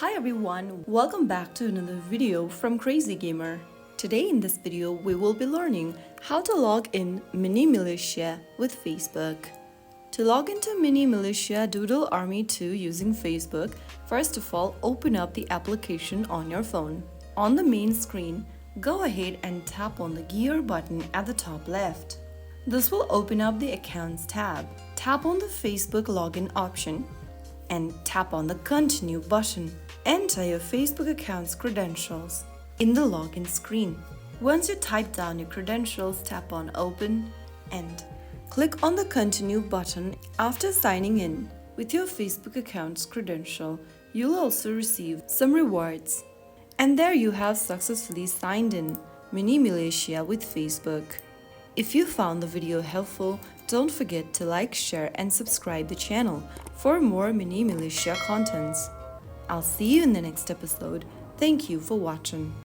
Hi everyone, welcome back to another video from Crazy Gamer. Today in this video we will be learning how to log in Mini Militia with Facebook. To log into Mini Militia Doodle Army 2 using Facebook, first of all open up the application on your phone. On the main screen, go ahead and tap on the gear button at the top left. This will open up the Accounts tab. Tap on the Facebook login option and tap on the Continue button. Enter your Facebook account's credentials in the login screen. Once you type down your credentials, tap on Open and click on the Continue button. After signing in with your Facebook account's credential, you'll also receive some rewards. And there you have successfully signed in Mini Militia with Facebook. If you found the video helpful, don't forget to like, share and subscribe the channel for more Mini Militia contents. I'll see you in the next episode. Thank you for watching.